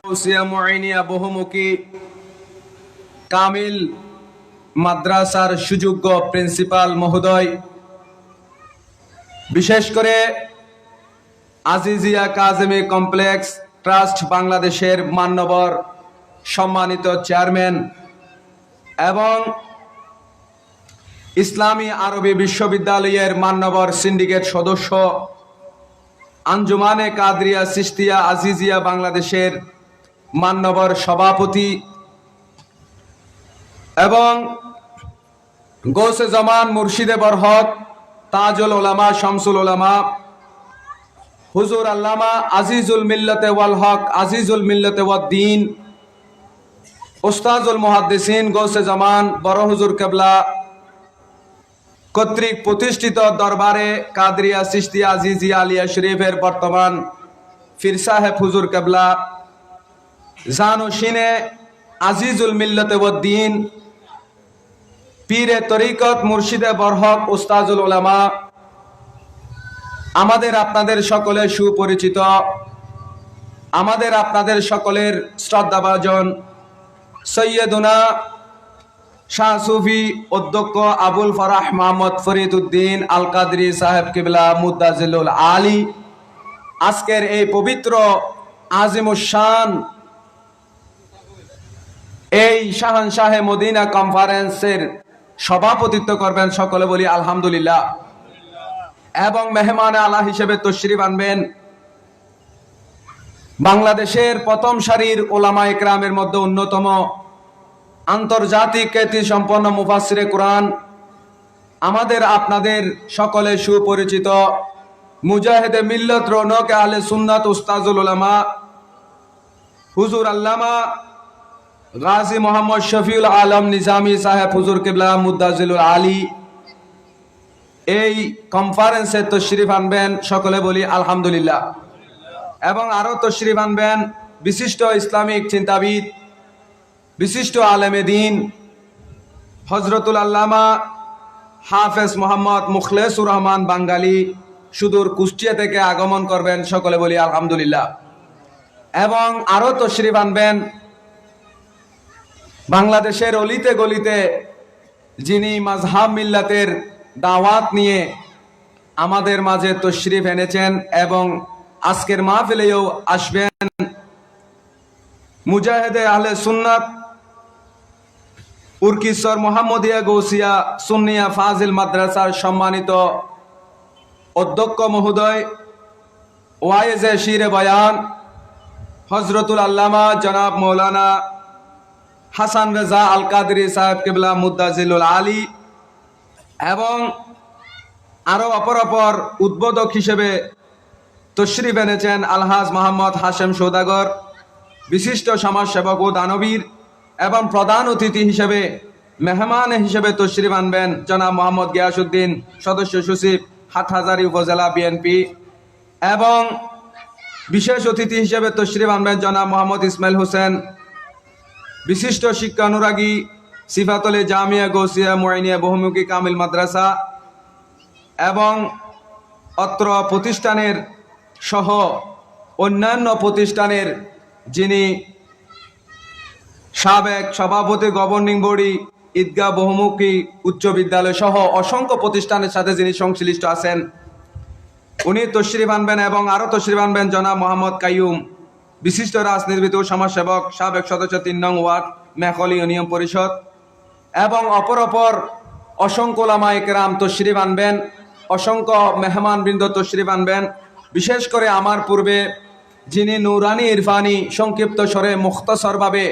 গাউসিয়া মুঈনিয়া বহুমুখী কামিল মাদ্রাসার সুযোগ্য প্রিন্সিপাল মহোদয়, বিশেষ করে আজিজিয়া কাজেমি কমপ্লেক্স ট্রাস্ট বাংলাদেশের মান্যবর সম্মানিত চেয়ারম্যান এবং ইসলামী আরবি বিশ্ববিদ্যালয়ের মান্যবর সিন্ডিকেট সদস্য, আঞ্জুমানে কাদরিয়া চিশতিয়া আজিজিয়া বাংলাদেশের মান্যবর সভাপতি এবং গৌসে জামান মুর্শিদে বরহক তাজুল উলামা শামসুল উলামা হুজুর আল্লামা আজিজুল মিল্লতে ওয়াল হক আজিজুল মিল্লতে ওয়াদ্দিন উস্তাজুল মুহাদ্দিসিন গৌসে জামান বড় হুজুর কেবলা কর্তৃক প্রতিষ্ঠিত দরবারে কাদরিয়া চিশতিয়া আজিজিয়া আলিয়া শরীফের বর্তমান ফির সাহেব হুজুর কেবলা জানুশিনে আজিজুল মিল্লতে ওয়াদ্দিন পীরে তরিকত মুর্শিদে বরহক উস্তাজুল উলামা, আমাদের আপনাদের সকলের সুপরিচিত, আমাদের আপনাদের সকলের শ্রদ্ধাভাজন সৈয়দুনা শাহ সুফি অধ্যক্ষ আবুল ফরাহ মোহাম্মদ ফরিদ উদ্দিন আল কাদরি সাহেব কিবলা মুদ্দাজিলুল আলী, আজকের এই পবিত্র আজিমুশান এই শাহানশাহে মদিনা কনফারেন্সের সভাপতিত্ব করবেন। সকলে বলি আলহামদুলিল্লাহ। এবং মেহমান আলা হিসেবে তশরিফ আনবেন বাংলাদেশের প্রথম সারির ওলামা ইকরামের মধ্যে অন্যতম, আন্তর্জাতিক খ্যাতি সম্পন্ন মুফাসসিরে কুরআন, আমাদের আপনাদের সকলে সুপরিচিত মুজাহিদে মিল্লত রৌনক আহলে সুন্নাত উস্তাজুল উলামা হুজুর আল্লামা গাজী মোহাম্মদ শফিউল আলম নিজামী সাহেব হুজুর কিবলা মুদ্দাজিলুল আলী এই কনফারেন্সে তশরিফ আনবেন। সকলে বলি আলহামদুলিল্লাহ। এবং আরো তশরিফ আনবেন বিশিষ্ট ইসলামিক চিন্তাবিদ, বিশিষ্ট আলেমে দ্বীন হযরতুল আল্লামা হাফেজ মোহাম্মদ মুখলেসুর রহমান বাঙ্গালী সুদূর কুষ্টিয়া থেকে আগমন করবেন। সকলে বলি আলহামদুলিল্লাহ। এবং আরো তশরিফ আনবেন বাংলাদেশের অলিতে গলিতে যিনি মাযহাব মিল্লাতের দাওয়াত নিয়ে আমাদের মাঝে তশরিফ এনেছেন এবং আজকের মাহফিলেও আসবেন, মুজাহিদে আহলে সুন্নাত উরকিশ্বর মোহাম্মদিয়া গৌসিয়া সুন্নিয়া ফাজিল মাদ্রাসার সম্মানিত অধ্যক্ষ মহোদয় ওয়াইজে শিরে বয়ান হযরতুল আল্লামা জনাব মৌলানা হাসান রেজা আল কাদরি সাহেব কিবলা মুদ্দাজিলুল আলী এবং আরো অপর উদ্বোধক হিসেবে তশরিফ এনেছেন আলহাজ মোহাম্মদ হাশেম সৌদাগর, বিশিষ্ট সমাজসেবক ও দানবীর, এবং প্রধান অতিথি হিসেবে মেহমান হিসেবে তশরিফ আনবেন জনাব মোহাম্মদ গিয়াসউদ্দিন, সদস্য সচিব হাটহাজারী উপজেলা বিএনপি, এবং বিশেষ অতিথি হিসেবে তশরিফ আনবেন জনাব মোহাম্মদ ইসমাইল হোসেন, বিশিষ্ট শিক্ষানুরাগী সিফাতুল জামিয়া গৌসিয়া মুঈনিয়া বহুমুখী কামিল মাদ্রাসা এবং অত্র প্রতিষ্ঠানের সহ অন্যান্য প্রতিষ্ঠানের যিনি সাবেক সভাপতি গভর্নিং বডি ঈদগাহ বহুমুখী উচ্চ বিদ্যালয় সহ অসংখ্য প্রতিষ্ঠানের সাথে যিনি সংশ্লিষ্ট আছেন উনি তশরিফ আনবেন। এবং আরো তশরিফ আনবেন জনাব মোহাম্মদ কাইয়ুম, বিশিষ্ট রাজনীতিবিদ ও সমাজসেবক, সাবেক সদস্য ৩ নং ওয়ার্ড মেখলি ইউনিয়ন পরিষদ, এবং অপর অসংখ্য ওলামা ইকরাম তশরিফ আনবেন, অসংখ্য মেহমানবৃন্দ তশরিফ আনবেন। বিশেষ করে আমার পূর্বে যিনি নুরানি ইরফানি সংক্ষিপ্ত স্বরে মুখতসরভাবে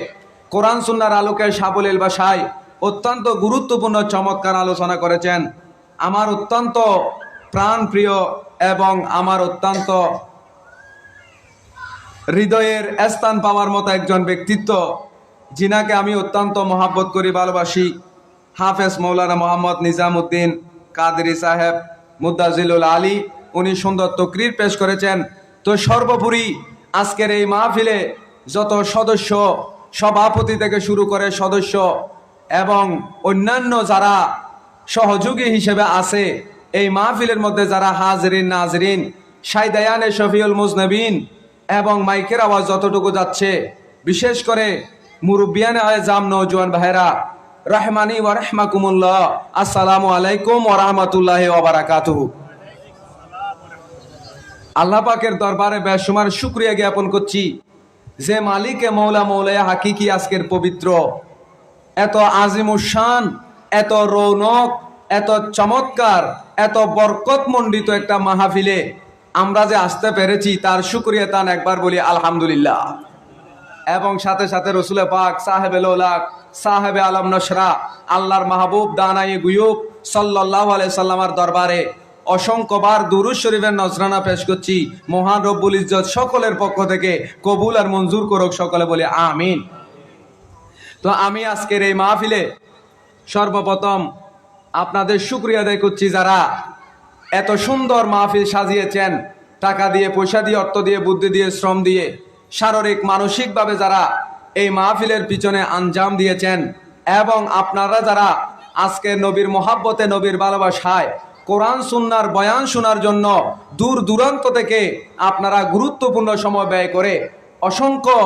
কোরআন সুন্নাহর আলোকে সাবলীল ভাষায় অত্যন্ত গুরুত্বপূর্ণ চমৎকার আলোচনা করেছেন, আমার অত্যন্ত প্রাণপ্রিয় এবং আমার অত্যন্ত হৃদয়ের স্থান পাওয়ার মতো একজন ব্যক্তিত্ব, যিনাকে আমি অত্যন্ত মহাব্বত করি, ভালোবাসি, হাফেজ মৌলানা মোহাম্মদ নিজামউদ্দিন কাদরি সাহেব মুদ্দাজিলুল আলী, উনি সুন্দর তকরির পেশ করেছেন। তো সর্বোপরি আজকের এই মাহফিলে যত সদস্য, সভাপতি থেকে শুরু করে সদস্য এবং অন্যান্য যারা সহযোগী হিসেবে আছে, এই মাহফিলের মধ্যে যারা হাজরিন নাজরিন, শাইদায়ানে শফিউল মুজনবিন এবং মাইকের আওয়াজ যতটুকু যাচ্ছে, বিশেষ করে মুরব্বিয়ানে আযম নওজোয়ান ভাইরা রহমানি ওয়া রাহমাকুমুল্লাহ, আসসালামু আলাইকুম ওয়া রাহমাতুল্লাহি ওয়া বারাকাতুহু। আল্লাহ পাকের দরবারে বেশুমার শুকরিয়া জ্ঞাপন করছি যে মালিকে মৌলা মৌলায়া হাকিকি আজকের পবিত্র এত আজিমুশান, এত রৌনক, এত চমৎকার, এত বরকতমণ্ডিত একটা মাহফিলে আমরা যে আসতে পেরেছি তার শুকরিয়া তান একবার বলি আলহামদুলিল্লাহ। এবং সাথে সাথে রসুল পাক সাহেবে লোলাক সাহেবে আলম নসরা আল্লাহর মাহবুব দানাই গুয়ুব সাল্লাল্লাহু আলাইহি সাল্লামার দরবারে অসংখ্যবার দুরূদ শরীফের নজরানা পেশ করছি। মহান রব্বুল ইজ্জত সকলের পক্ষ থেকে কবুল আর মঞ্জুর করুক, সকলে বলি আমিন। তো আমি আজকের এই মাহফিলে সর্বপ্রথম আপনাদের শুকরিয়া আদায় করছি যারা এত সুন্দর মাহফিল সাজিয়েছেন, টাকা দিয়ে, পয়সা দিয়ে, অর্থ দিয়ে, বুদ্ধি দিয়ে, শ্রম দিয়ে, শারীরিক মানসিকভাবে যারা এই মাহফিলের পিছনে আঞ্জাম দিয়েছেন, এবং আপনারা যারা আজকে নবীর মহাব্বতে, নবীর ভালোবাসায় কোরআন সুন্নাহর বয়ান শোনার জন্য দূর দূরান্ত থেকে আপনারা গুরুত্বপূর্ণ সময় ব্যয় করে অসংখ্য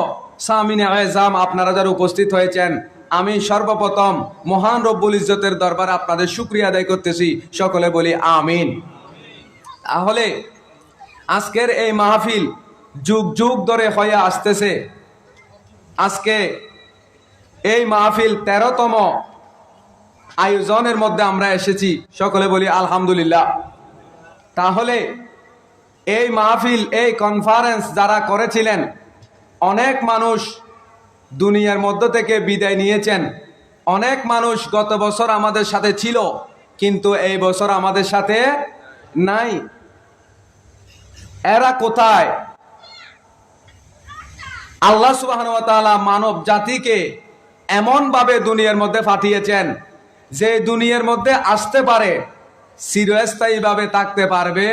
সামিনে আযম আপনারা যারা উপস্থিত হয়েছেন, আমি সর্বপ্রথম মহান রব্বুল ইজ্জতের দরবারে আপনাদের শুকরিয়া আদায় করতেছি, সকলে বলি আমিন। তাহলে আজকের এই মাহফিল যুগ যুগ ধরে হয়ে আসতেছে। আজকে এই মাহফিল 13তম আয়োজনের মধ্যে আমরা এসেছি, সকলে বলি আলহামদুলিল্লাহ। তাহলে এই মাহফিল, এই কনফারেন্স যারা করেছিলেন, অনেক মানুষ দুনিয়ার মধ্য থেকে বিদায় নিয়েছেন। অনেক মানুষ গত বছর আমাদের সাথে ছিল, কিন্তু এই বছর আমাদের সাথে নাই। এরা কোথায়? আল্লাহ সুবহানাহু ওয়া তাআলা মানব জাতিকে এমন ভাবে দুনিয়ার মধ্যে পাঠিয়েছেন যে দুনিয়ার মধ্যে আসতে পারে, চিরস্থায়ী ভাবে থাকতে পারবে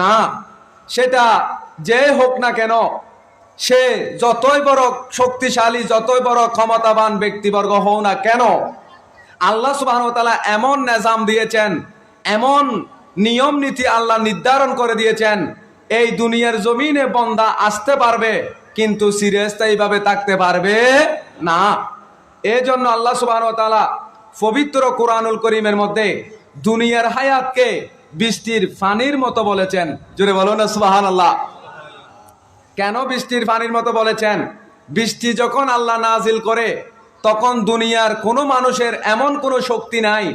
না। সেটা যে হোক না কেন, সে যতই বড় শক্তিশালী, যতই বড় ক্ষমতাবান ব্যক্তিবর্গ হোক না কেন, আল্লাহ সুবহানাহু ওয়া তাআলা এমন নিজাম দিয়েছেন, এমন নিয়ম নীতি আল্লাহ নির্ধারণ করে দিয়েছেন, এই দুনিয়ার জমিনে বান্দা আসতে পারবে কিন্তু চিরস্থায়ীভাবে থাকতে পারবে না। এই জন্য আল্লাহ সুবহানাহু ওয়া তাআলা পবিত্র কোরআনুল করিমের মধ্যে দুনিয়ার হায়াতকে বৃষ্টির পানির মতো বলেছেন। জোরে বলো না সুবহানাল্লাহ। কেন বৃষ্টির পানির মতো বলেছেন? বৃষ্টি যখন আল্লাহ নাজিল করে তখন দুনিয়ার কোনো মানুষের এমন কোনো শক্তি নাই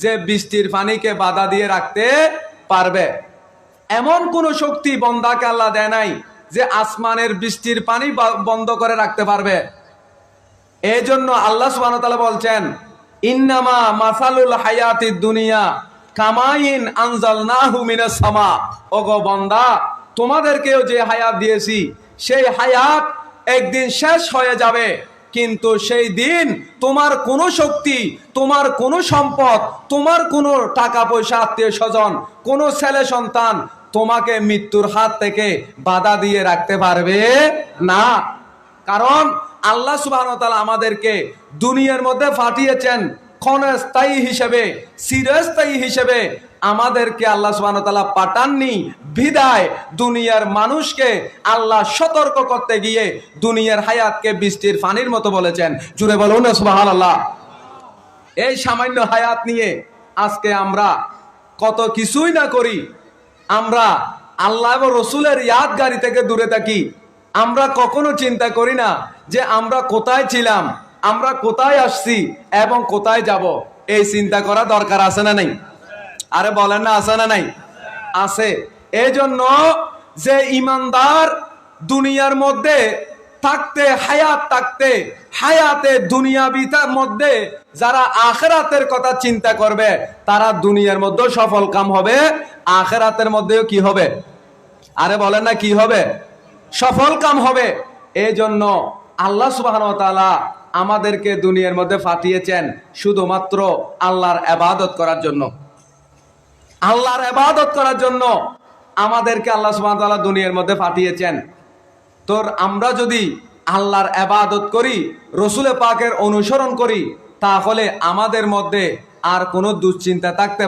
যে বৃষ্টির পানিকে বাধা দিয়ে রাখতে পারবে। এমন কোনো শক্তি বন্দাকে আল্লাহ দেয় নাই যে আসমানের বৃষ্টির পানি বন্ধ করে রাখতে পারবে। এই জন্য আল্লাহ সুবহানাহু ওয়া তাআলা বলছেন, ইন্নামা মাসালুল হায়াতিদ দুনিয়া কামাইন আনজালনাহু মিনাস সামা। ওগো বান্দা, তোমাদেরকেও যে হায়াত দিয়েছি সেই হায়াত একদিন শেষ হয়ে যাবে, কিন্তু সেই দিন তোমার কোনো শক্তি, তোমার কোনো সম্পদ, তোমার কোনো টাকা পয়সা, আত্মীয় স্বজন, কোনো ছেলে সন্তান তোমাকে মৃত্যুর হাত থেকে বাধা দিয়ে রাখতে পারবে না। কারণ আল্লাহ সুবহানাহু ওয়া তাআলা আমাদেরকে দুনিয়ার মধ্যে পাঠিয়েছেন ক্ষণস্থায়ী হিসেবে, চিরস্থায়ী হিসেবে। আমাদেরকে আল্লাহ সুবহানাহু ওয়া তাআলা পাঠাননি বিদায় দুনিয়ার মানুষকে আল্লাহ সতর্ক করতে গিয়ে দুনিয়ার হায়াতকে বৃষ্টির পানির মতো বলেছেন। জুড়ে বলুন না সুবহানাল্লাহ। এই সামান্য হায়াত নিয়ে আজকে আমরা কত কিছুই না করি। আমরা আল্লাহ এবং রসুলের ইয়াদগারি থেকে দূরে থাকি। আমরা কখনো চিন্তা করি না যে আমরা কোথায় ছিলাম, আমরা কোথায় আসছি এবং কোথায় যাব। এই চিন্তা করা দরকার আছে না নাই? আরে বলেন না, আছে না নাই? আছে। এই জন্য যে ইমানদার দুনিয়ার মধ্যে থাকতে, হায়াত থাকতে, হায়াতে দুনিয়াবিতার মধ্যে যারা আখিরাতের কথা চিন্তা করবে, তারা দুনিয়ার মধ্যে সফল কাম হবে, আখিরাতের মধ্যেও কি হবে? আরে বলেন না, কি হবে? সফল কাম হবে। এই জন্য আল্লাহ সুবহানাহু ওয়া তাআলা আমাদেরকে দুনিয়ার মধ্যে পাঠিয়েছেন শুধুমাত্র আল্লাহর ইবাদত করার জন্য। আল্লাহর ইবাদত করার জন্য আমাদেরকে আল্লাহ সুবহানাহু ওয়া তাআলা দুনিয়ার মধ্যে পাঠিয়েছেন। তো আমরা যদি আল্লাহর ইবাদত করি, রসুল পাকের অনুসরণ করি, তাহলে আমাদের মধ্যে আর কোনো দুশ্চিন্তা থাকতে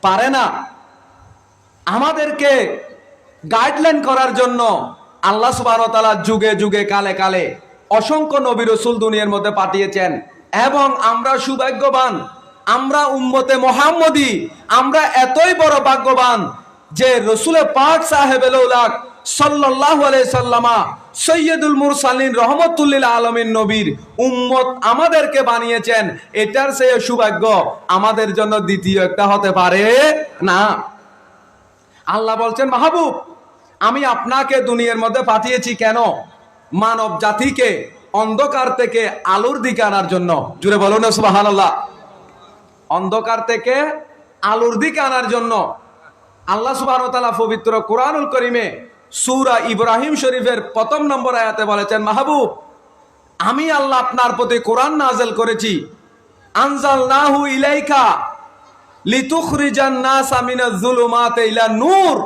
পারে না। আমাদেরকে গাইডলাইন করার জন্য আল্লাহ সুবহানাহু ওয়া তাআলা যুগে যুগে কালে কালে অসংখ্য নবী রাসূল দুনিয়ার মধ্যে পাঠিয়েছেন এবং আমরা সৌভাগ্যবান, আমরা উম্মতে মুহাম্মদী, আমরা এতই বড় ভাগ্যবান যে রাসূল পাক সাহেবে লাউলাক সাল্লাল্লাহু আলাইহি সাল্লামা সৈয়দুল মুরসালিন রহমাতুল লিল আলামিন নবীর উম্মত আমাদেরকে বানিয়েছেন। এটার চেয়ে সৌভাগ্য আমাদের জন্য দ্বিতীয় একটা হতে পারে না। আল্লাহ বলছেন, মাহবুব আমি আপনাকে দুনিয়ার মধ্যে পাঠিয়েছি কেন? মানব জাতিকে অন্ধকার থেকে আলোর দিকে আনার জন্য। জুড়ে বলুন না সুবহানাল্লাহ। অন্ধকার থেকে আলোর দিকে আনার জন্য আল্লাহ সুবহানাহু ওয়া তাআলা পবিত্র কোরআনুল কারীমে সূরা ইব্রাহিম শরীফের ১ম নম্বর আয়াতে বলেছেন, মাহবুব আমি আল্লাহ আপনার প্রতি কোরআন নাযিল করেছি। আনজালনাহু ইলাইকা লিতুখরিজান নাসা মিনাজ যুলুমাতি ইলা নূর।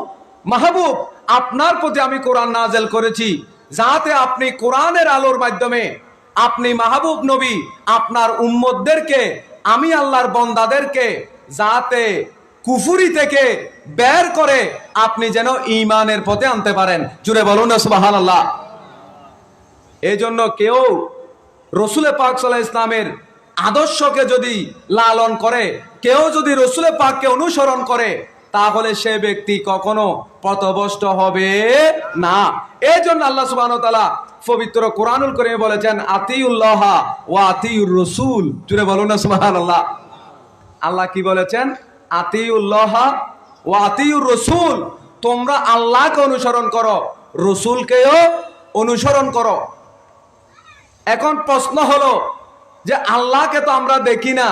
মাহবুব আপনার প্রতি আমি কোরআন নাযিল করেছি যাতে আপনি কোরআনের আলোর মাধ্যমে আপনি মাহবুব নবী আপনার উম্মতদেরকে, আমি আল্লাহর বান্দাদেরকে যাতে কুফরি থেকে বের করে আপনি যেন ঈমানের পথে আনতে পারেন। জুড়ে বলুন না সুবহানাল্লাহ। এই জন্য কেউ রাসূল পাক সাল্লাল্লাহু আলাইহি ইসলামের আদর্শকে যদি লালন করে, কেউ যদি রাসূল পাককে অনুসরণ করে, তাহলে সে ব্যক্তি কখনো পথভ্রষ্ট হবে না। এই জন্য আল্লাহ সুবহানাহু ওয়া তাআলা পবিত্র কোরআনুল কারীমে বলেছেন, আতিউল্লাহ ওয়া আতিউর রাসূল। জুড়ে বলুন না সুবহানাল্লাহ। আল্লাহ কি বলেছেন? আতিউল্লাহ ওয়া আতিউর রাসূল। তোমরা আল্লাহকে অনুসরণ করো, রাসূলকেও অনুসরণ করো। এখন প্রশ্ন হলো যে আল্লাহকে তো আমরা দেখি না,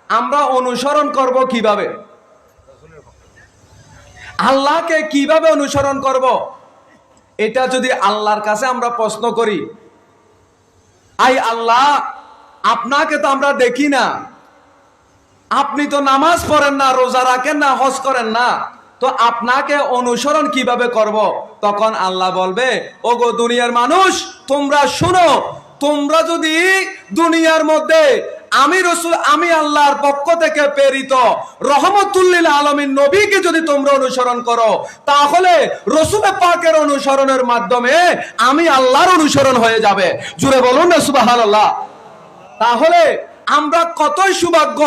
আমরা অনুসরণ করব কিভাবে? আল্লাহকে কিভাবে অনুসরণ করব? এটা যদি আল্লাহর কাছে আমরা প্রশ্ন করি, আই আল্লাহ আপনাকে তো আমরা দেখি না, আপনি তো নামাজ পড়েন না, রোজা রাখেন না, হজ করেন না, তো আপনাকে অনুসরণ কিভাবে করব? তখন আল্লাহ বলবে, ওগো দুনিয়ার মানুষ তোমরা শুনো, তোমরা যদি দুনিয়ার মধ্যে আমি রাসূল, আমি আল্লাহর পক্ষ থেকে প্রেরিত রহমাতুল লিল আলামিন নবীকে যদি তোমরা অনুসরণ করো, তাহলে রাসূল পাকের অনুসরণের মাধ্যমে আমি আল্লাহর অনুসরণ হয়ে যাবে। জুড়ে বলুন না সুবহানাল্লাহ। তাহলে আমরা কতই সৌভাগ্য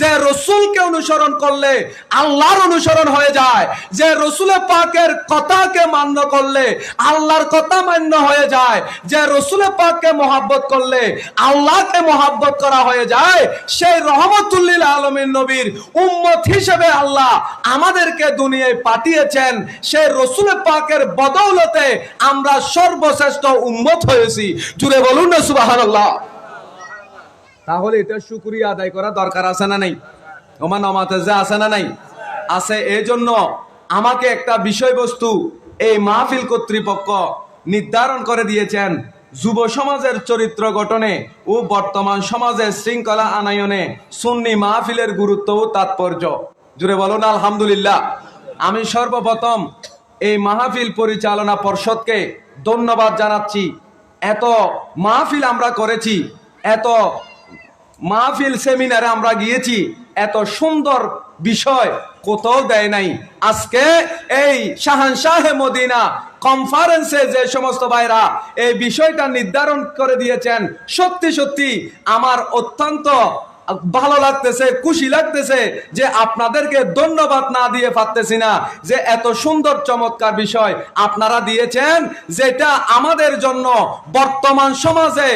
যে রাসূলকে অনুসরণ করলে আল্লাহর অনুসরণ হয়ে যায়, যে রাসূল পাকের কথাকে মান্য করলে আল্লাহর কথা মান্য হয়ে যায়, যে রাসূল পাককে মহব্বত করলে আল্লাহকে মহব্বত করা হয়ে যায়। সেই রহমাতুল লিল আলামিন নবীর উম্মত হিসেবে আল্লাহ আমাদেরকে দুনিয়ায় পাঠিয়েছেন। সেই রাসূল পাকের বদৌলতে আমরা সর্বশ্রেষ্ঠ উম্মত হয়েছি। জুড়ে বলুন না সুবহানাল্লাহ। তাহলে এটা শুকরিয়া আদায় করা দরকার আছে না নাই? ওমান নামাতে যে আছে না নাই? আছে। এই জন্য আমাকে একটা বিষয়বস্তু এই মাহফিল কর্তৃপক্ষ নির্ধারণ করে দিয়েছেন, যুব সমাজের চরিত্র গঠনে ও বর্তমান সমাজের শৃঙ্খলা আনয়নে সুন্নি মাহফিলের গুরুত্ব ও তাৎপর্য। জুড়ে বলুন আলহামদুলিল্লাহ। আমি সর্বপ্রথম এই মাহফিল পরিচালনা পর্ষদকে ধন্যবাদ জানাচ্ছি। এত মাহফিল আমরা করেছি, এত মাহফিল সেমিনারে আমরা গিয়েছি, এত সুন্দর বিষয় কোথাও দেয় নাই। আজকে এই শাহানশাহে মদিনা কনফারেন্সে যে সমস্ত ভাইরা এই বিষয়টা নির্ধারণ করে দিয়েছেন, সত্যি সত্যি আমার অত্যন্ত ভালো লাগতেছে, খুশি লাগতেছে যে আপনাদেরকে ধন্যবাদ না দিয়ে পারতেছি না, যে এত সুন্দর চমৎকার বিষয় আপনারা দিয়েছেন, যেটা আমাদের জন্য বর্তমান সমাজে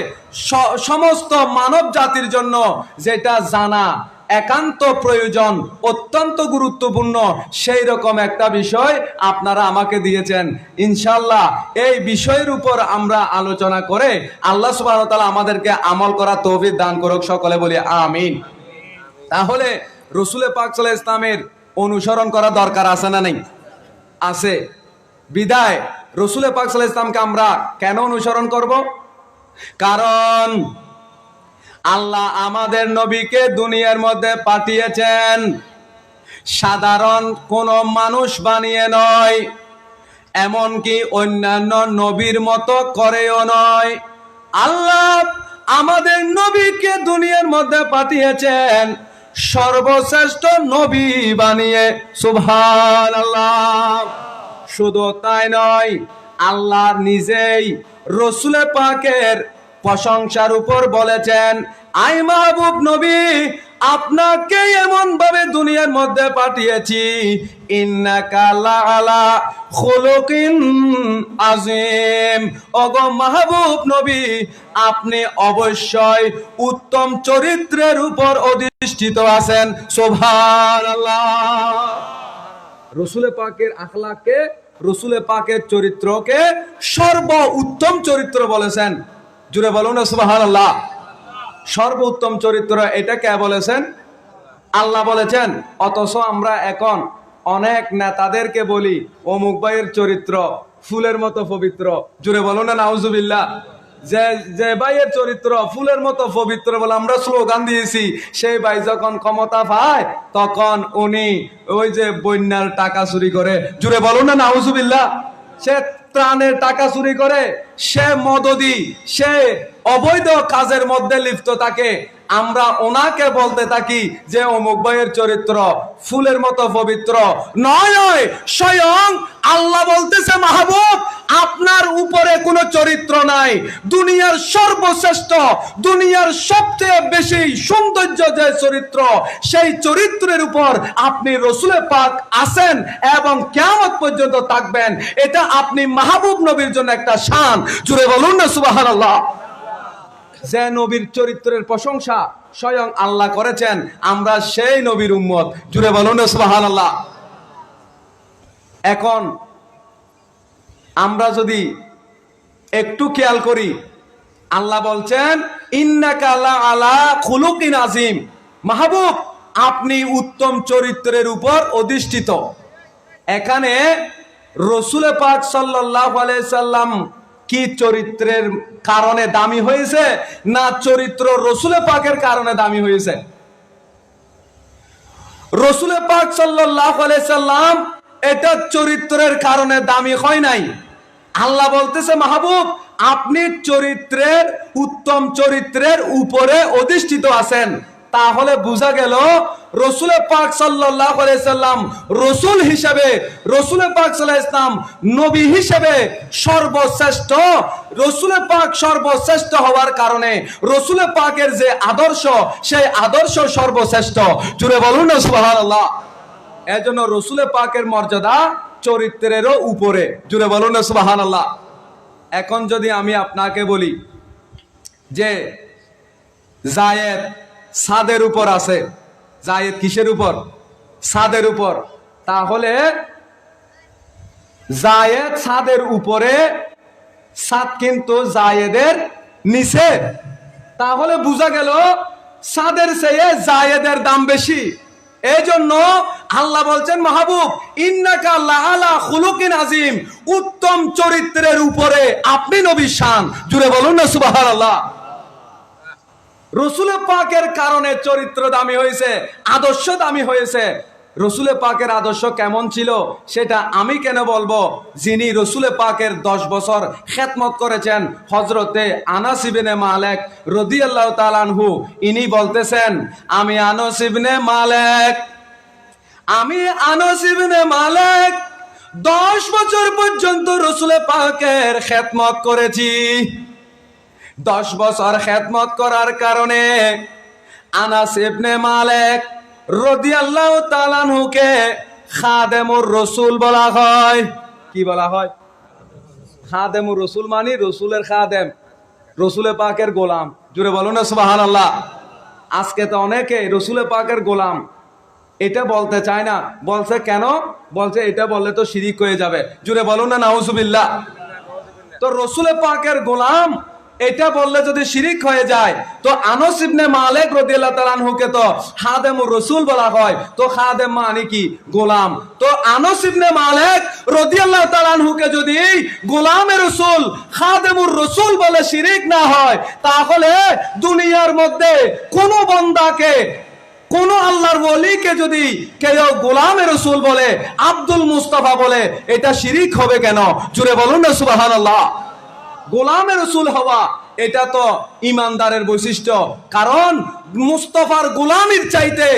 সমস্ত মানব জাতির জন্য যেটা জানা একান্ত প্রয়োজন, অত্যন্ত গুরুত্বপূর্ণ, সেই রকম একটা বিষয় আপনারা আমাকে দিয়েছেন। ইনশাআল্লাহ এই বিষয়ের উপর আমরা আলোচনা করে আল্লাহ সুবহানাহু ওয়া তাআলা আমাদেরকে আমল করার তৌফিক দান করুক, সকলে বলি আমিন। তাহলে রাসূল পাক সাল্লাল্লাহু আলাইহি ইসলামের অনুসরণ করা দরকার আছে না নাই? আছে। বিদায় রাসূল পাক সাল্লাল্লাহু আলাইহি ইসলামকে আমরা কেন অনুসরণ করব? কারণ আল্লাহ আমাদের নবীকে দুনিয়ার মধ্যে পাঠিয়েছেন সাধারণ কোন মানুষ বানিয়ে নয়, এমনকি অন্যান্য নবীর মতো করেও নয়। আল্লাহ আমাদের নবীকে দুনিয়ার মধ্যে পাঠিয়েছেন সর্বশ্রেষ্ঠ নবী বানিয়ে। সুবহানাল্লাহ। শুধু তাই নয়, আল্লাহ নিজেই রসুলে পাকের প্রশংসার উপর বলেছেন, আই মাহবুব নবী, আপনাকে এমন ভাবে দুনিয়ার মধ্যে পাঠিয়েছি, ইন্নাকা লাআলা খুলুকিন আযীম। ওগো মাহবুব নবী, আপনি অবশ্যই উত্তম চরিত্রের উপর অধিষ্ঠিত আছেন। সুবহানাল্লাহ। রসুলে পাকের আখলাককে, রসুলে পাকের চরিত্রকে সর্ব উত্তম চরিত্র বলেছেন। জুড়ে বলুন না সুবহানাল্লাহ। সর্বোত্তম চরিত্র এটা কে বলেছেন? আল্লাহ বলেছেন। অথচ আমরা এখন অনেক নেতাদেরকে বলি অমুক ভাইয়ের চরিত্র ফুলের মতো পবিত্র। জুড়ে বলুন না নাউজুবিল্লাহ। যে ভাইয়ের চরিত্র ফুলের মতো পবিত্র বলে আমরা স্লোগান দিয়েছি, সেই ভাই যখন ক্ষমতা পায় তখন উনি ওই যে বন্যার টাকা চুরি করে। জুড়ে বলুন না নাউজুবিল্লাহ। সে ত্রাণের টাকা চুরি করে, সে মদদি, সে অবৈধ কাজের মধ্যে লিপ্ত থাকে। আমরা ওনাকে বলতে থাকি যে অমুক ভাইয়ের চরিত্র ফুলের মতো পবিত্র। নয়, স্বয়ং আল্লাহ বলতেছে, মাহবুব আপনার উপরে কোনো চরিত্র নাই। দুনিয়ার সর্বশ্রেষ্ঠ, দুনিয়ার সবচেয়ে বেশি সৌন্দর্য যে চরিত্র, সেই চরিত্রের উপর আপনি রসুলে পাক আছেন এবং কিয়ামত পর্যন্ত থাকবেন। এটা আপনি মাহবুব নবীর জন্য একটা শান। জুড়ে বলুন না সুবহানাল্লাহ। যে নবীর চরিত্রের প্রশংসা স্বয়ং আল্লাহ করেছেন, আমরা সেই নবীর উম্মত। জুড়ে বলুন না সুবহানাল্লাহ। এখন আমরা যদি একটু খেয়াল করি, আল্লাহ বলছেন ইন্নাকা লাআলা খুলুকিন আযীম। মাহবুব আপনি উত্তম চরিত্রের উপর অধিষ্ঠিত। এখানে রসুল পাক সাল্লাল্লাহু আলাইহি সাল্লাম কি চরিত্রের কারণে দামি হয়েছে, না চরিত্র রসুল পাকের কারণে দামি হয়েছে? রসুল পাক সাল্লাল্লাহু আলাইহি সাল্লাম এটা চরিত্রের কারণে দামি হয় নাই। আল্লাহ বলতেছে, মাহবুব আপনি চরিত্রের, উত্তম চরিত্রের উপরে অধিষ্ঠিত আছেন। তাহলে বোঝা গেল রসুল পাক সাল্লাল্লাহু আলাইহি সাল্লাম রসুল হিসেবে, রসুল পাক সাল্লাল্লাহু আলাইহি সাল্লাম নবী হিসেবে সর্বশ্রেষ্ঠ। রসুল পাক সর্বশ্রেষ্ঠ হওয়ার কারণে রসুল পাকের যে আদর্শ, সেই আদর্শ সর্বশ্রেষ্ঠ। জুড়ে বলুন না সুবহানাল্লাহ। এজন্য রসুল পাকের মর্যাদা চরিত্রেরও উপরে। জুড়ে বলুন না সুবহানাল্লাহ। এখন যদি আমি আপনাকে বলি যে জায়েদ ছাদের উপর আছে, জায়েদ কিসের উপর? ছাদের উপর। তাহলে জায়েদ ছাদের উপরে, ছাদ কিন্তু জায়েদের নিচে। তাহলে বোঝা গেল ছাদের চেয়ে জায়েদের দাম বেশি। এই জন্য আল্লাহ বলছেন, মাহবুব ইন্নাকা লাআলা খুলুকিন আযীম, উত্তম চরিত্রের উপরে আপনি নবীর শান। জুড়ে বলুন না সুবহানাল্লাহ। রসুল পাকের কারণে চরিত্র দামি হয়েছে, আদর্শ দামি হয়েছে। রসুল পাকের আদর্শ কেমন ছিল সেটা আমি কেন বলবো? যিনি রসুল পাকের 10 বছর খেদমত করেছেন, হযরতে আনাস ইবনে মালিক রাদিয়াল্লাহু তাআলা আনহু, ইনি বলতেছেন, আমি আনাস ইবনে মালিক 10 বছর পর্যন্ত রসুল পাকের খেদমত করেছি। 10 বছর খেদমত করার কারণে আনাস ইবনে মালিক রাদিয়াল্লাহু তাআলা আনহুকে খাদেমুর রাসূল বলা হয়। কি বলা হয়? খাদেমুর রাসূল, মানে রসুলের খাদেম, রসুল পাকের গোলাম। জুড়ে বলুন না সুবহানাল্লাহ। আজকে তো অনেকে রসুল পাকের গোলাম এটা বলতে চায় না। বলছে কেন? বলছে এটা বললে তো শিরিক হয়ে যাবে। জুড়ে বলুন না নাউজুবিল্লাহ। তো রসুল পাকের গোলাম এটা বললে যদি শিরিক হয়ে যায়, তো আনাস ইবনে মালিক রাদিয়াল্লাহু তাআলা আনহুকে তো খাদেমুর রাসূল বলা হয়। তো খাদেম মানে কি? গোলাম। তো আনাস ইবনে মালিক রাদিয়াল্লাহু তাআলা আনহুকে যদি গোলামে রাসূল, খাদেমুর রাসূল বলে শিরিক না হয়, তাহলে দুনিয়ার মধ্যে কোন বান্দাকে, কোন আল্লাহর ওলিকে যদি কেউ গোলামে রাসূল বলে, আব্দুল মুস্তাফা বলে, এটা শিরিক হবে কেন? জুড়ে বলুন না সুবহানাল্লাহ। গোলামে রাসূল হওয়া এটা তো ইমানদারের বৈশিষ্ট্য। কারণ মুস্তাফার গোলামির চাইতে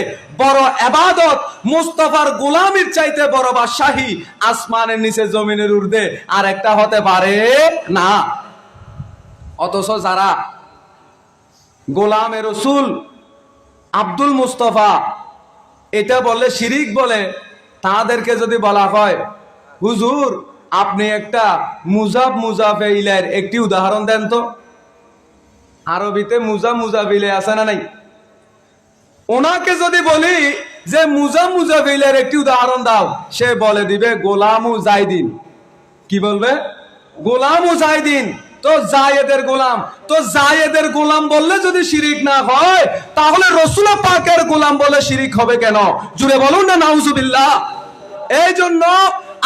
বড় ইবাদত, মুস্তাফার গোলামির চাইতে বড় বাদশাহী আসমানের নিচে জমিনের ঊর্ধ্বে আর একটা হতে পারে না। অথচ যারা গোলামে রসুল আব্দুল মুস্তাফা এটা বললে শিরিক বলে, তাদেরকে যদি বলা হয় হুজুর আপনি একটা মুজাফে ইলাইর একটি উদাহরণ দেন তো, আরবিতে মুজাফে ইলাই আছে না নাই? ওনাকে যদি বলি যে মুজাফে ইলাইর একটি উদাহরণ দাও, সে বলে দিবে গোলামু জাইদিন। কি বলবে? গোলামু জাইদিন। তো জায়েদের গোলাম, তো জায়েদের গোলাম বললে যদি শিরিক না হয়, তাহলে রাসূল পাকের গোলাম বলে শিরিক হবে কেন? জুড়ে বলুন না নাউজুবিল্লাহ। এই জন্য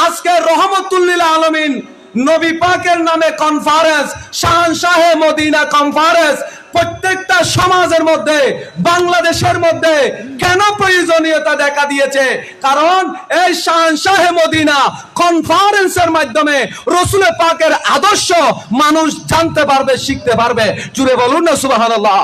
আজকে রহমতুল লিল আলামিন নবী পাকের নামে কনফারেন্স, শাহনশাহে মদিনা কনফারেন্স প্রত্যেকটা সমাজের মধ্যে, বাংলাদেশের মধ্যে কেন প্রয়োজনীয়তা দেখা দিয়েছে? কারণ এই শাহনশাহে মদিনা কনফারেন্সের মাধ্যমে রাসূল পাকের আদর্শ মানুষ জানতে পারবে, শিখতে পারবে। জুড়ে বলুন না সুবহানাল্লাহ।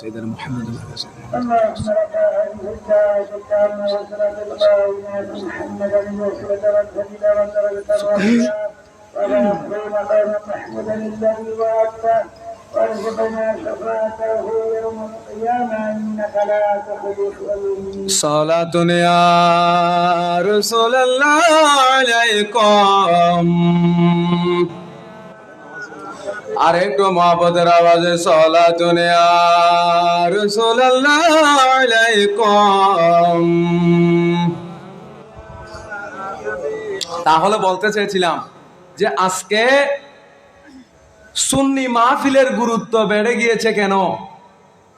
سيدنا محمد صلاة يا رسول الله عليكم আরেকটু মহব্বতের আওয়াজে সালাতুন ইয়া রাসূলুল্লাহ আলাইকুম। তাহলে বলতে চেয়েছিলাম যে আজকে সুন্নি মাহফিলের গুরুত্ব বেড়ে গিয়েছে কেন?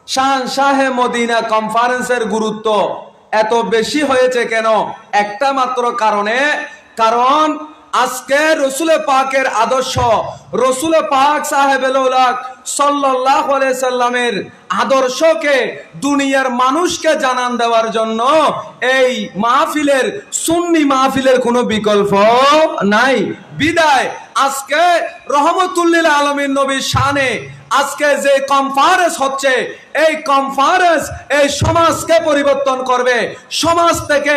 শাহনশাহে মদিনা কনফারেন্সের গুরুত্ব এত বেশি হয়েছে কেন? একটা মাত্র কারণে, কারণ আজকে রাসূল পাকের আদর্শ, রাসূল পাক সাহেবুল উলাক সাল্লাল্লাহু আলাইহি সাল্লামের আদর্শকে দুনিয়ার মানুষকে জানান দেওয়ার জন্য এই মাহফিলের, সুন্নি মাহফিলের কোনো বিকল্প নাই। বিদায় আজকে রহমতুল লিল আলামিন নবীর শানে আজকে যে কনফারেন্স হচ্ছে, এই কনফারেন্স এই সমাজকে পরিবর্তন করবে। সমাজ থেকে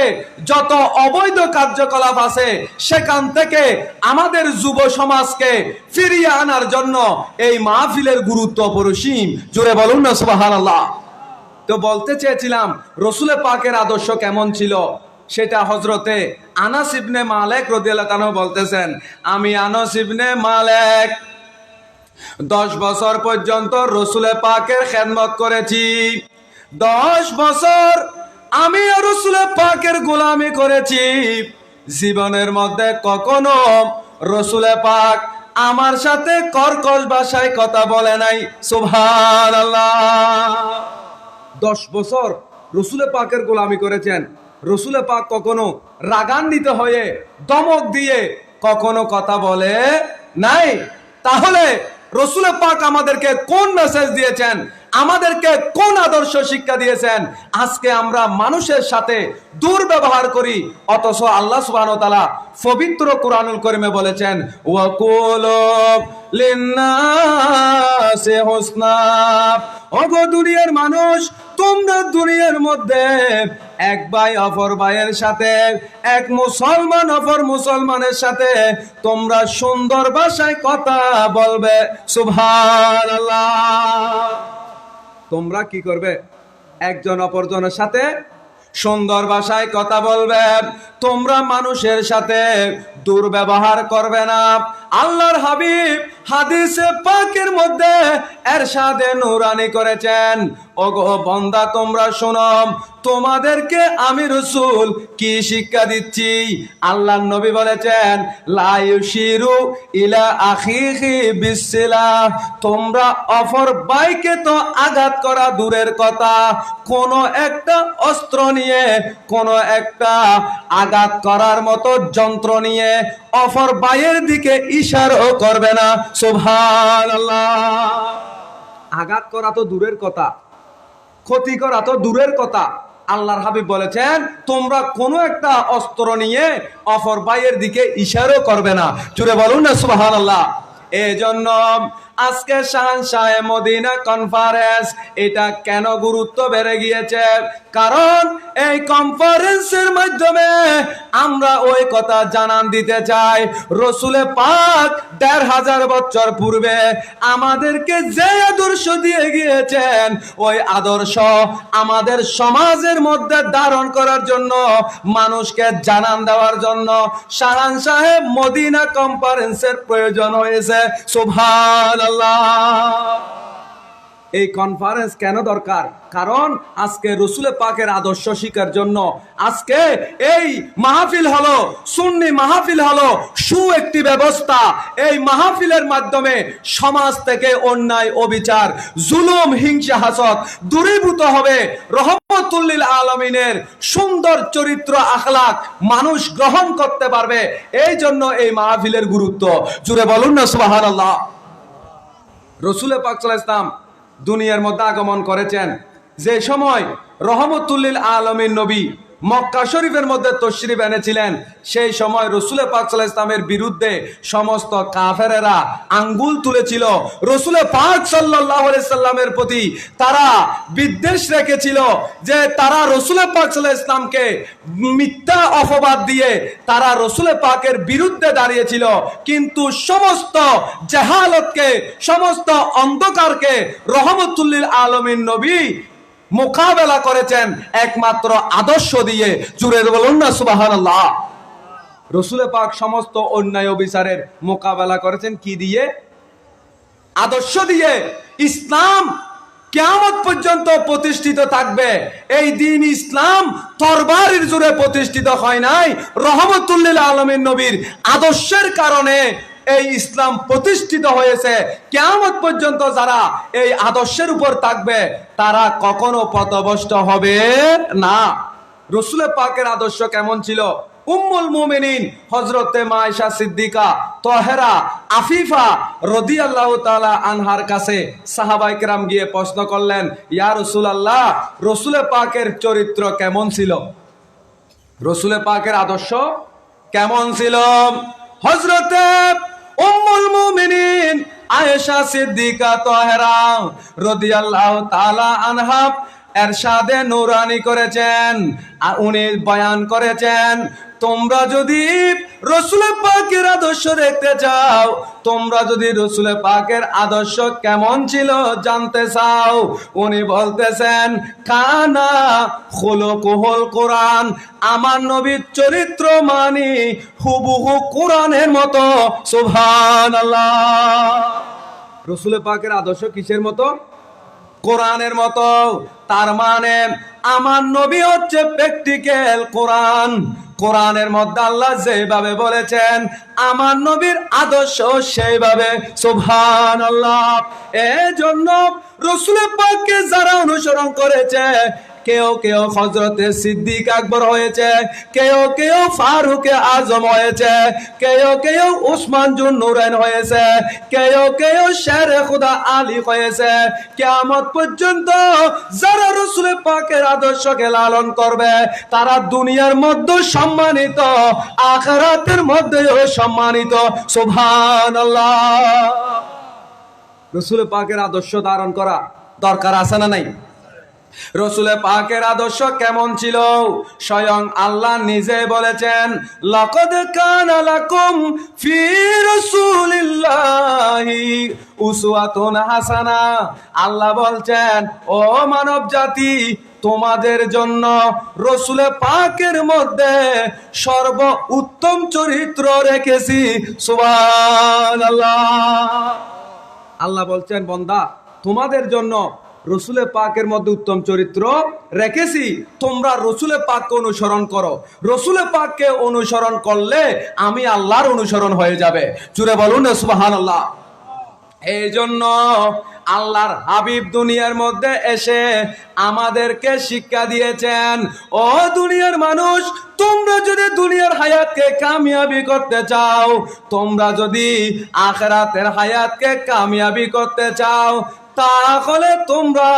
যত অবৈধ কার্যকলাপ আছে সেখান থেকে আমাদের যুব সমাজকে ফিরিয়ে আনার জন্য এই মাহফিলের গুরুত্ব অপরিসীম। জোরে বলুন না সুবহানাল্লাহ। তো বলতে চেয়েছিলাম রাসূল পাকের আদর্শ কেমন ছিল, সেটা হযরতে আনাস ইবনে মালিক রাদিয়াল্লাহু তাআলা বলতেছেন, আমি আনাস ইবনে মালিক 10 বছর পর্যন্ত রাসূল পাকের খেদমত করেছি। 10 বছর আমি রাসূল পাকের গোলামি করেছি। জীবনের মধ্যে কখনো রাসূল পাক আমার সাথে কর্কশ ভাষায় কথা বলে নাই। সুবহানাল্লাহ। 10 বছর রাসূল পাকের গোলামি করেছেন। রাসূল পাক কখনো রাগান্বিত হয়ে, দমক দিয়ে কখনো কথা বলে নাই। তাহলে রসুল পাক আমাদেরকে কোন মেসেজ দিয়েছেন, আমাদেরকে কোন আদর্শ শিক্ষা দিয়েছেন, আজকে আমরা মানুষের সাথে দুর্ব্যবহার করি। অথচ আল্লাহ সুবহানাহু ওয়া তাআলা পবিত্র কোরআনুল কারীমে বলেছেন, ওয়াকুলু লিন্নাসি হুসনা। ওগো দুনিয়ার মানুষ, তোমরা দুনিয়ার মধ্যে এক ভাই অপর ভাইয়ের সাথে, এক মুসলমান অপর মুসলমানের সাথে তোমরা সুন্দর ভাষায় কথা বলবে। সুবহানাল্লাহ। তোমরা কি করবে? একজন অপরজনের সাথে সুন্দর ভাষায় কথা বলবে। তোমরা মানুষের সাথে দুর্ব্যবহার করবে না। আল্লাহর হাবিব হাদিসে পাকের মধ্যে এরশাদে নূরানি করেছেন, ওগো বান্দা তোমরা শোনো, তোমাদেরকে আমি রাসূল কি শিক্ষা দিচ্ছি। আল্লাহর নবী বলেছেন, লা ইউশিরু ইলা আখিহি বিসসালাহ। তোমরা অপর ভাইকে তো আঘাত করা দূরের কথা, কোন একটা অস্ত্র নিয়ে, কোন একটা আঘাত করার মতো যন্ত্র নিয়ে অপর ভাইয়ের দিকে ইশারা করবে না। সুবহানাল্লাহ। আঘাত করা তো দূরের কথা, ক্ষতি করা তো দূরের কথা, আল্লাহর হাবিব বলেছেন তোমরা কোনো একটা অস্ত্র নিয়ে অপর ভাইয়ের দিকে ইশারা করবে না। জুড়ে বলুন না সুবহানাল্লাহ। এজন্য আজকে শাহনশাহে মদিনা কনফারেন্স এটা কেন গুরুত্ব বেড়ে গিয়েছে? কারণ এই কনফারেন্সের মাধ্যমে আমরা ওই কথা জানান দিতে চাই, রসুলে পাক ১৫০০ বছর পূর্বে আমাদেরকে যে আদর্শ দিয়ে গিয়েছেন, ওই আদর্শ আমাদের সমাজের মধ্যে ধারণ করার জন্য, মানুষকে জানান দেওয়ার জন্য শাহনশাহে মদিনা কনফারেন্সের প্রয়োজন হয়েছে। সুবহানাল্লাহ। এই কনফারেন্স কেন দরকার? কারণ আজকে রসুল পাকের আদর্শ শিখার জন্য আজকে এই মাহফিল হলো, সুন্নি মাহফিল হলো একটি ব্যবস্থা। এই মাহফিলের মাধ্যমে সমাজ থেকে অন্যায়, অবিচার, জুলুম, হিংসা, হাসদ দূরীভূত হবে। রহমতুল লিল আলামিনের সুন্দর চরিত্র, আখলাক মানুষ গ্রহণ করতে পারবে। এই জন্য এই মাহফিলের গুরুত্ব। জুড়ে বলুন না সুবহানাল্লাহ। রসুল পাক সাল্লাল্লাহু আলাইহি ওয়াসাল্লাম দুনিয়ার মধ্যে আগমন করেছেন, যে সময় রহমতুল লিল আলামিন নবী মক্কা শরীফের মধ্যে তশরিফ এনেছিলেন, সেই সময় রসুল পাক সাল্লাল্লাহু আলাইহি ওয়াসাল্লামের বিরুদ্ধে সমস্ত কাফেরেরা আঙ্গুল তুলেছিল। রসুল পাক সাল্লাল্লাহু আলাইহি ওয়াসাল্লামের প্রতি তারা বিদ্বেষ রেখেছিল, যে তারা রসুল পাক সাল্লাল্লাহু আলাইহি ওয়াসাল্লামকে মিথ্যা অপবাদ দিয়ে তারা রসুল পাকের বিরুদ্ধে দাঁড়িয়েছিল। কিন্তু সমস্ত জাহালতকে, সমস্ত অন্ধকারকে রহমতুল লিল আলামিন নবী মোকাবেলা করেছেন একমাত্র আদর্শ দিয়ে। জুড়ে বলুন না সুবহানাল্লাহ। রসুল পাক সমস্ত অন্যায় অবিচারের মোকাবেলা করেছেন কি দিয়ে? আদর্শ দিয়ে। ইসলাম কিয়ামত পর্যন্ত প্রতিষ্ঠিত থাকবে। এই দিন ইসলাম তরবারির জোরে প্রতিষ্ঠিত হয় নাই, রহমতুল লিল আলামিন নবীর আদর্শের কারণে এই ইসলাম প্রতিষ্ঠিত হয়েছে। কিয়ামত পর্যন্ত যারা এই আদর্শের উপর থাকবে তারা কখনো পথভ্রষ্ট হবে না। রসুল পাকের আদর্শ কেমন ছিল? উম্মুল মুমিনিন হযরতে মা আয়েশা সিদ্দিকা তাহেরা আফিফা রাদিয়াল্লাহু তাআলা আনহার কাছে সাহাবায়ে কেরাম গিয়ে প্রশ্ন করলেন, ইয়া রাসূলুল্লাহ, রসুল পাকের চরিত্র কেমন ছিল? রসুল পাকের আদর্শ কেমন ছিল? হযরতে উম্মুল মুমিনিন আয়েশা সিদ্দিকা তাহেরা রাদিয়াল্লাহু তাআলা আনহা এরশাদে নূরানি করেছেন, উনি বয়ান করেছেন, তোমরা যদি রসুল পাকের আদর্শ দেখতে চাও, তোমরা যদি রসুল পাকের আদর্শ কেমন ছিল জানতে চাও, উনি বলতেছেন কানা খুলুকুহুল কোরআন, আমার নবীর চরিত্র মানি হুবহু কোরআনের মতো। সুবহানাল্লাহ। রসুল পাকের আদর্শ কিসের মতো? কোরআনের মতো। তার মানে আমার নবী হচ্ছে প্র্যাকটিক্যাল কোরআন। কোরআনের মধ্যে আল্লাহ যেভাবে বলেছেন আমার নবীর আদর্শ সেইভাবে। সুবহানাল্লাহ। এজন্য রাসূল পাককে যারা অনুসরণ করেছে কেউ কেউ হযরতে সিদ্দিক আকবর হয়েছে, কেউ কেউ ফারুক আজম হয়েছে, কেউ কেউ উসমান জুন নুরাইন হয়েছে, কেউ কেউ শের খুদা আলী হয়েছে। কিয়ামত পর্যন্ত যারা রাসূল পাকের আদর্শকে লালন করবে তারা দুনিয়ার মধ্যে সম্মানিত, আখিরাতের মধ্যেও সম্মানিত। সুবহানাল্লাহ। রাসূল পাকের আদর্শ ধারণ করা দরকার আছে না নাই? রাসূল পাকের আদর্শ কেমন ছিল? স্বয়ং আল্লাহ নিজে বলেছেন, লাকাদ কানা লাকুম ফি রাসূলিল্লাহি উসওয়াতুন হাসানা। আল্লাহ বলছেন, ও মানব জাতি, তোমাদের জন্য রাসূল পাকের মধ্যে সর্ব উত্তম চরিত্র রেখেছি। সুবহানাল্লাহ। আল্লাহ বলছেন, বান্দা, তোমাদের জন্য রাসূল পাকের মধ্যে উত্তম চরিত্র রেখেছি, তোমরা রাসূল পাককে অনুসরণ করো। রাসূল পাককে অনুসরণ করলে আমি আল্লাহর অনুসরণ হয়ে যাবে। জুড়ে বলুন না সুবহানাল্লাহ। এই জন্য আল্লাহর হাবিব দুনিয়ার মধ্যে এসে আমাদেরকে শিক্ষা দিয়েছেন, ও দুনিয়ার মানুষ, তোমরা যদি দুনিয়ার হায়াতকে কামিয়াবি করতে চাও, তোমরা যদি আখিরাতের হায়াতকে কামিয়াবি করতে চাও, তাহলে তোমরা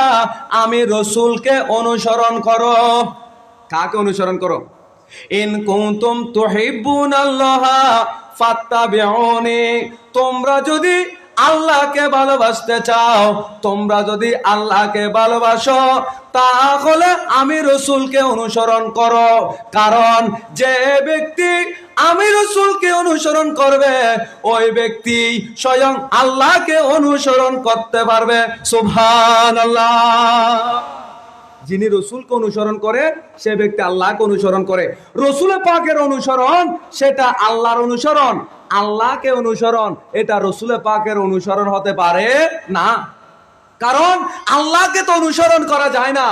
আমি রাসূলকে অনুসরণ করো। কাকে অনুসরণ করো? ইন কুনতুম তুহিব্বুনাল্লাহ ফাত্তাবিউনি। তোমরা যদি আল্লাহকে ভালোবাসতে চাও, তোমরা যদি আল্লাহকে ভালোবাসো, তাহলে আমি রাসূলকে অনুসরণ করো। কারণ যে ব্যক্তি আমি রাসূলকে অনুসরণ করবে, ওই ব্যক্তি স্বয়ং আল্লাহকে অনুসরণ করতে পারবে। সুবহানাল্লাহ। যিনি রাসূলকে অনুসরণ করে সে ব্যক্তি আল্লাহকে অনুসরণ করে। রাসূল পাকের অনুসরণ সেটা আল্লাহর অনুসরণ, আল্লাহকে অনুসরণ এটা রাসূল পাকের অনুসরণ হতে পারে না। কারণ আল্লাহকে তো অনুসরণ করা যায় না,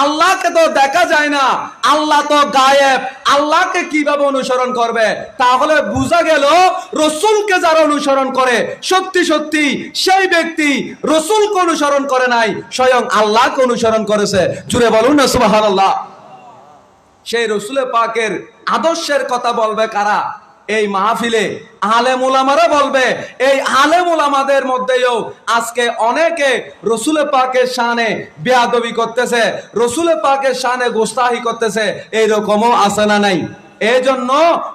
আল্লাহকে তো দেখা যায় না, আল্লাহ তো গায়েব, আল্লাহকে কিভাবে অনুসরণ করবে? তাহলে বোঝা গেল রাসূলকে যারা অনুসরণ করে সত্যি সত্যি সেই ব্যক্তি রাসূলকে অনুসরণ করে নাই, স্বয়ং আল্লাহকে অনুসরণ করেছে। জুড়ে বলুন না সুবহানাল্লাহ। সেই রাসূল পাকের আদর্শের কথা বলবে কারা? এই মাহফিলে আলেম উলামারা বলবে। এই আলেম উলামাদের মধ্যেও আজকে অনেকে রাসূল পাকের শানে বেয়াদবি করতেছে, রাসূল পাকের শানে গোস্তাহি করতেছে। এইরকমও আছে না নাই? এই জন্য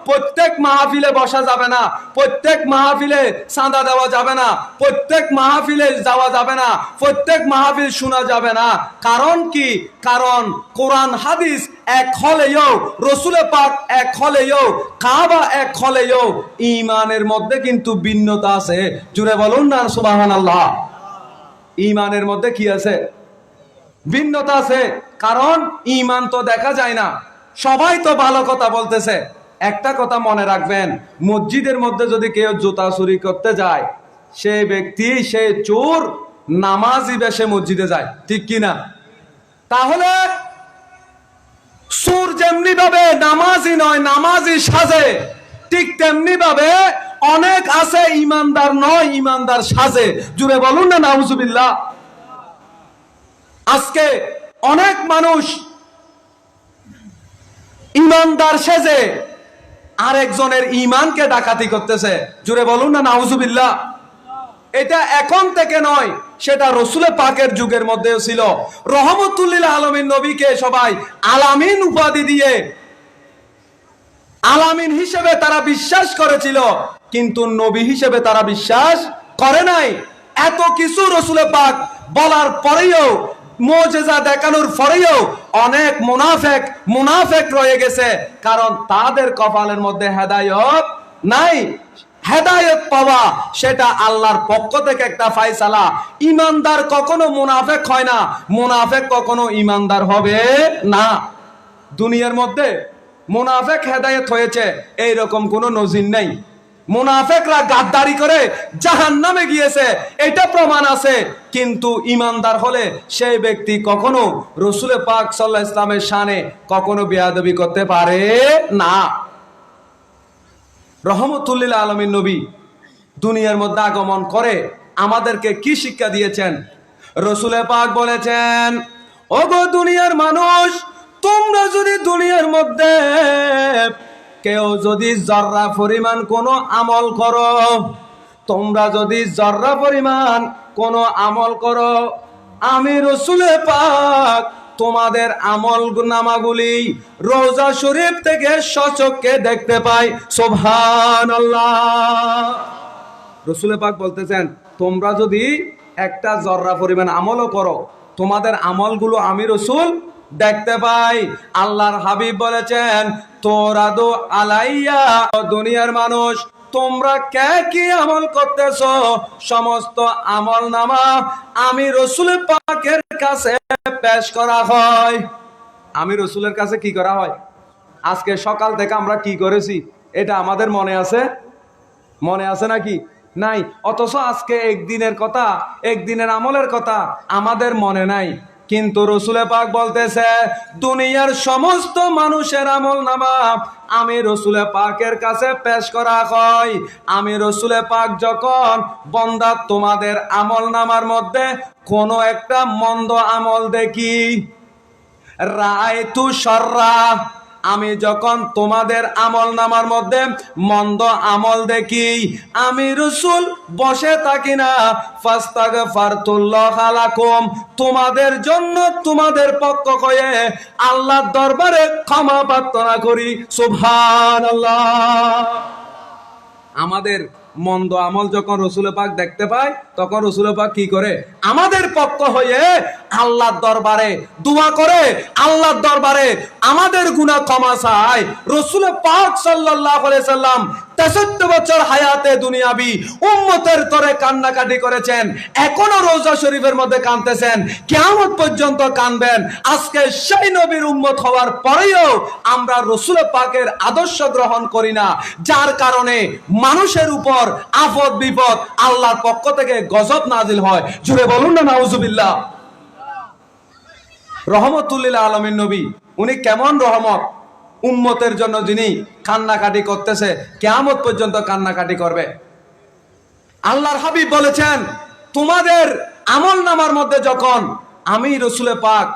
প্রত্যেক মাহফিলে বসা যাবে না, প্রত্যেক মাহফিলে চাঁদা দেওয়া যাবে না, প্রত্যেক মাহফিলে যাওয়া যাবে না, প্রত্যেক মাহফিল শোনা যাবে না। কারণ কি? কারণ কোরআন হাদিস এক হলেও, রাসূল পাক এক হলেও, কাবা এক হলেও ঈমানের মধ্যে কিন্তু ভিন্নতা আছে। জুড়ে বলুন না সুবহানাল্লাহ। ঈমানের মধ্যে কি আছে? ভিন্নতা আছে। কারণ ঈমান তো দেখা যায় না। সবাই তো ভালো কথা বলতেছে। একটা কথা মনে রাখবেন, মসজিদের মধ্যে যদি কেউ জুতা চুরি করতে যায়, সেই ব্যক্তি, সে চোর, নামাজি বেশে মসজিদে যায়, ঠিক কি না? তাহলে চোর যেমনি ভাবে নামাজি নয়, নামাজি সাজে, ঠিক তেমনি ভাবে অনেক আছে ইমানদার নয়, ইমানদার সাজে। জুড়ে বলুন না নাউজুবিল্লাহ। আজকে অনেক মানুষ ইমানদার সেজে আরেকজনের ঈমানকে ডাকাতি করতেছে। জুড়ে বলুন না নাউজুবিল্লাহ। এটা এখন থেকে নয়, সেটা রাসূল পাকের যুগের মধ্যেও ছিল। রহমতুল লিল আলামিন নবীকে সবাই আলামিন উপাধি দিয়ে আলামিন হিসেবে তারা বিশ্বাস করেছিল, কিন্তু নবী হিসেবে তারা বিশ্বাস করে নাই। এত কিছু রাসূল পাক বলার পরেও, মুজিজা দেখানোর পরেও অনেক মুনাফিক রয়ে গেছে। কারণ তাদের কপালের মধ্যে হেদায়েত নাই। হেদায়েত পাওয়া সেটা আল্লাহর পক্ষ থেকে একটা ফয়সালা। ঈমানদার কখনো মুনাফিক হয় না, মুনাফিক কখনো ঈমানদার হবে না। দুনিয়ার মধ্যে মুনাফিক হেদায়েত হয়েছে এইরকম কোনো নজির নেই। মুনাফিকরা গাদ্দারি করে জাহান্নামে গিয়েছে, এটা প্রমাণ আছে। কিন্তু ঈমানদার হলে সেই ব্যক্তি কখনো রাসূল পাক সাল্লাল্লাহু আলাইহি ওয়াসাল্লামের শানে কখনো বেয়াদবি করতে পারে না। রহমতুল লিল আলামিন নবী দুনিয়ার মধ্যে আগমন করে আমাদেরকে কি শিক্ষা দিয়েছেন? রাসূল পাক বলেছেন, ও ওগো দুনিয়ার মানুষ, তোমরা যদি দুনিয়ার মধ্যে কেউ যদি জর্রা পরিমাণ কোনো আমল করো, তোমরা যদি জর্রা পরিমাণ কোনো আমল করো, আমি রসুলে পাক তোমাদের আমল নামাগুলি রোজা শরীফ থেকে সচক্ষে দেখতে পাই। সুবহানাল্লাহ। রসুলে পাক বলতেছেন, তোমরা যদি একটা জর্রা পরিমাণ আমলও করো, তোমাদের আমলগুলো আমি রসুল দেখতে পাই। আল্লাহর হাবিব বলেছেন, তোরাদু আলাইয়া, দুনিয়ার মানুষ তোমরা কে কি আমল করতেছো, সমস্ত আমল নামা আমি রসুল পাকের কাছে পেশ করা হয়। আমি রসুলের কাছে কি করা হয়? আজকে সকাল থেকে আমরা কি করেছি এটা আমাদের মনে আছে? মনে আছে নাকি? নাই। অথচ আজকে একদিনের কথা, একদিনের আমলের কথা আমাদের মনে নাই। কিন্তু রসুলে পাক বলতেছে, দুনিয়ার সমস্ত মানুষের আমল নামা আমি রসুলে পাকের কাছে পেশ করা হয়। আমি রসুলে পাক যখন বন্দা তোমাদের আমল নামার মধ্যে কোনো একটা মন্দ আমল দেখি, রায়তু শাররা, আমি যখন তোমাদের আমল নামার মধ্যে মন্দ আমল দেখি, আমি রসুল বসে থাকি না, ফাস্তাগফারতুল্লাহ লাকুম, তোমাদের জন্য তোমাদের পক্ষ হয়ে আল্লাহর দরবারে ক্ষমা প্রার্থনা করি। সুবহানাল্লাহ। আমাদের মন্দ আমল যখন রসুল পাক দেখতে পায়, তখন রসুল পাক কি করে? আমাদের পক্ষ হয়ে আল্লাহর দরবারে দোয়া করে, আল্লাহর দরবারে আমাদের গুনাহ ক্ষমা চায়। রসুল পাক সাল্লাল্লাহু আলাইহি সাল্লাম 63 বছর হায়াতে দুনিয়াবি উম্মতের তরে কান্নাকাটি করেছেন, এখনো রোজা শরীফের মধ্যে কাঁদতেছেন, কিয়ামত পর্যন্ত কাঁদবেন। আজকে সেই নবীর উম্মত হওয়ার পরেও আমরা রসুল পাকের আদর্শ গ্রহণ করি না, যার কারণে মানুষের উপর আফত বিপদ আল্লাহর পক্ষ থেকে গজব নাজিল হয়। জুড়ে বলুন না নাউজুবিল্লাহ। রহমতুল লিল আলামিন নবী, উনি কেমন রহমত উম্মতের জন্য, যিনি কান্নাকাটি করতেছে, কিয়ামত পর্যন্ত কান্নাকাটি করবে। আল্লাহর হাবিব বলেছেন, তোমাদের আমল নামার মধ্যে যখন আমি রসুলে পাক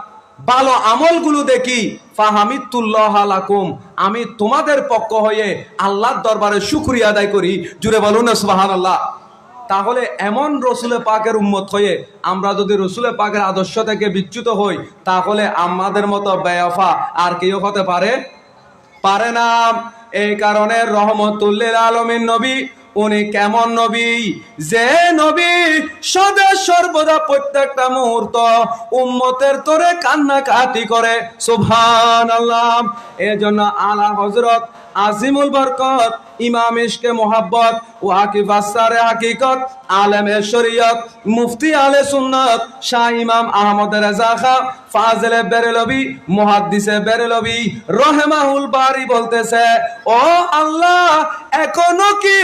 ভালো আমলগুলো দেখি, ফাহামিদুল্লাহ লাকুম, আমি তোমাদের পক্ষ হয়ে আল্লাহর দরবারে শুকরিয়া আদায় করি। জুড়ে বলুন না সুবহানাল্লাহ। তাহলে এমন রসুলে পাকের উম্মত হয়ে আমরা যদি রসুলে পাকের আদর্শ থেকে বিচ্যুত হই, তাহলে আমাদের মতো বেয়াফা আর কেউ হতে পারে না। এই কারণে রহমতুল লিল আলামিন নবী, উনি কেমন নবী, যে নবী সদা সর্বদা প্রত্যেকটা মুহূর্ত উম্মতের তোরে কান্নাকাটি করে। সুবহানাল্লাহ। এজন্য আলা হযরত আজিমুল বরকত, ইমাম ইশকে মোহাব্বত, ওয়াকিফ আসসারে হাকিকত, আলেমে শরীয়ত, মুফতি আলে সুন্নাত, শাহ ইমাম আহমদ রেজা খা ফাজিলে বেরেলভী, মুহাদ্দিসে বেরেলভী রহমাহুল বারি বলতেছে, ও আল্লাহ, এখনো কি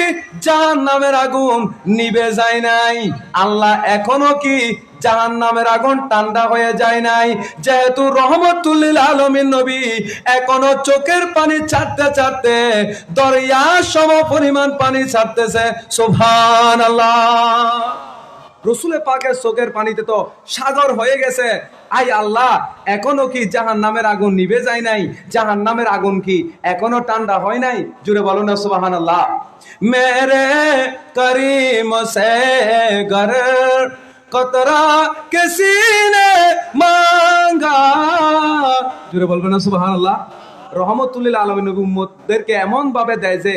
জাহান্নামের আগুন নিভে যায় নাই? আল্লাহ, এখনো কি জাহান্নামের আগুন ঠান্ডা হয়ে যায় নাই? যেহেতু রহমতুল লিল আলামিন নবী এখনো চোখের পানি ছাড়তে ছাড়তে দরিয়া সম পরিমাণ পানি ছাড়তেছে। সুবহানাল্লাহ। রসুলে পাকের চোখের পানিতে তো সাগর হয়ে গেছে। আই আল্লাহ, এখনো কি জাহান্নামের আগুন নিভে যায় নাই? জাহান্নামের আগুন কি এখনো ঠান্ডা হয় নাই? জুড়ে বলো না সুবহানাল্লাহ। মেরে করিম সে গর কতরা কিসি নে মাঙ্গা। জুড়ে বলবেন না সুবহানাল্লাহ। রহমতুল লিল আলামিন নবী উম্মতদেরকে এমন ভাবে দেয়, যে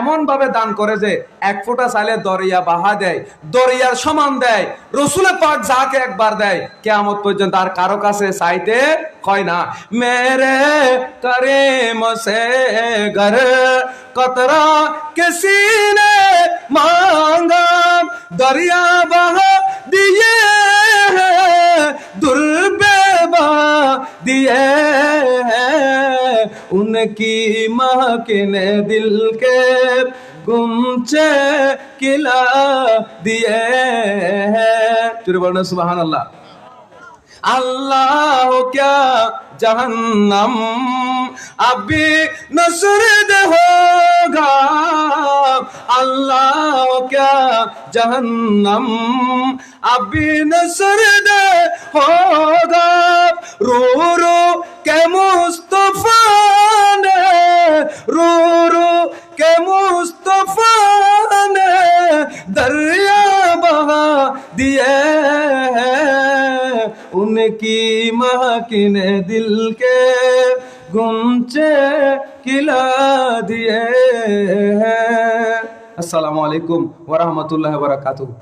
এমন ভাবে দান করে যে এক ফোঁটা চাইলে দরিয়া বাহা দেয়, দরিয়ার সমান দেয়। রসুলের পাক যাকে একবার দেয়, কিয়ামত পর্যন্ত আর কারো কাছে চাইতে হয় না। মেরে করিম সে গর কতরা কিসি নে মাঙ্গা, দরিয়া বাহা दिए हैं दुर्बेबा दिए हैं, उनकी महक ने दिल के गुमचे किला दिए हैं। चुरे बोलना सुभान अल्लाह। अल्लाह क्या जहन्नम अभी नसरद होगा, अल्लाह क्या जहन्नम अभी नसरद होगा, रो रो के मुस्तफा ने, रो रो के मुस्तफा ने दरिया बहा दिए हैं, उनकी महकिने दिल के गुंचे खिला दिए हैं। আসসালামু আলাইকুম ওয়া রাহমাতুল্লাহি ওয়া বারাকাতুহু।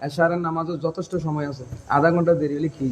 এশারের নামাজও যথেষ্ট সময় আছে, আধা ঘন্টা দেরি হলে কি